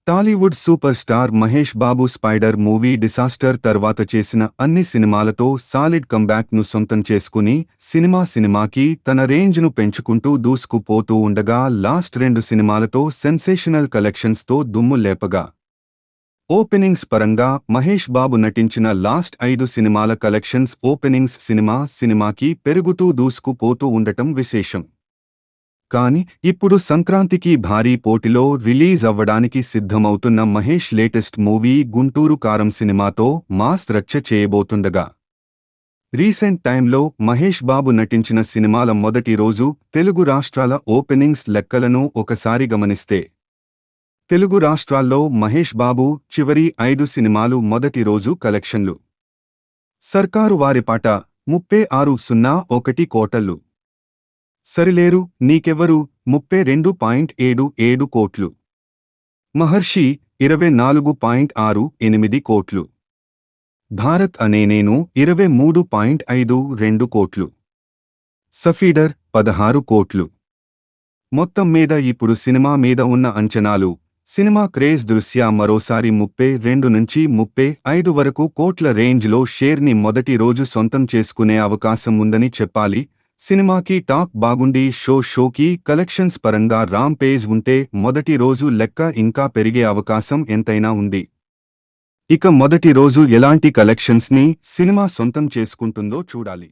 Tollywood super star Mahesh Babu spider movie disaster తర్వాత చేసిన అన్ని సినిమాలతో సాలిడ్ కంబ్యాక్ ను సొంతం చేసుకుని సినిమాకి తన రేంజ్ ను పెంచుకుంటూ దూసుకుపోతూ ఉండగా లాస్ట్ 2 సినిమాలతో సెన్సేషనల్ కలెక్షన్స్ తో దుమ్ము లేపగా ఓపెనింగ్స్ పరంగా మహేష్ బాబు నటించిన లాస్ట్ 5 సినిమాల కలెక్షన్స్ ఓపెనింగ్స్ సినిమాకి పెరుగుతూ దూసుకుపోతూ ఉండటం విశేషం. కానీ ఇప్పుడు సంక్రాంతికి భారీ పోటీలో రిలీజ్ అవ్వడానికి సిద్ధమవుతున్న మహేష్ లేటెస్ట్ మూవీ గుంటూరు కారం సినిమాతో మాస్ రచ్చ చేయబోతుండగా రీసెంట్ టైంలో మహేష్ బాబు నటించిన సినిమాల మొదటి రోజు తెలుగు రాష్ట్రాల ఓపెనింగ్స్ లెక్కలను ఒకసారి గమనిస్తే తెలుగు రాష్ట్రాల్లో మహేష్ బాబు చివరి 5 సినిమాలు మొదటి రోజు కలెక్షన్లు సర్కారు వారిపాట 36.01 కోట్లు, సరిలేరు నీకెవ్వరు 32.77 కోట్లు, మహర్షి 24.68 కోట్లు, భారత్ అనే నేను 23.52 కోట్లు, సఫీడర్ 16 కోట్లు. మొత్తం మీద ఇప్పుడు సినిమా మీద ఉన్న అంచనాలు సినిమా క్రేజ్ దృష్ట్యా మరోసారి 32 నుంచి 35 వరకు కోట్ల రేంజ్లో షేర్ని మొదటి రోజు సొంతం చేసుకునే అవకాశం ఉందని చెప్పాలి. సినిమాకి టాక్ బాగుండి షోకి కలెక్షన్స్ పరంగా రామ్ పేజ్ ఉంటే మొదటి రోజు లెక్క ఇంకా పెరిగే అవకాశం ఎంతైనా ఉంది. ఇక మొదటి రోజు ఎలాంటి కలెక్షన్స్ ని సినిమా సొంతం చేసుకుంటుందో చూడాలి.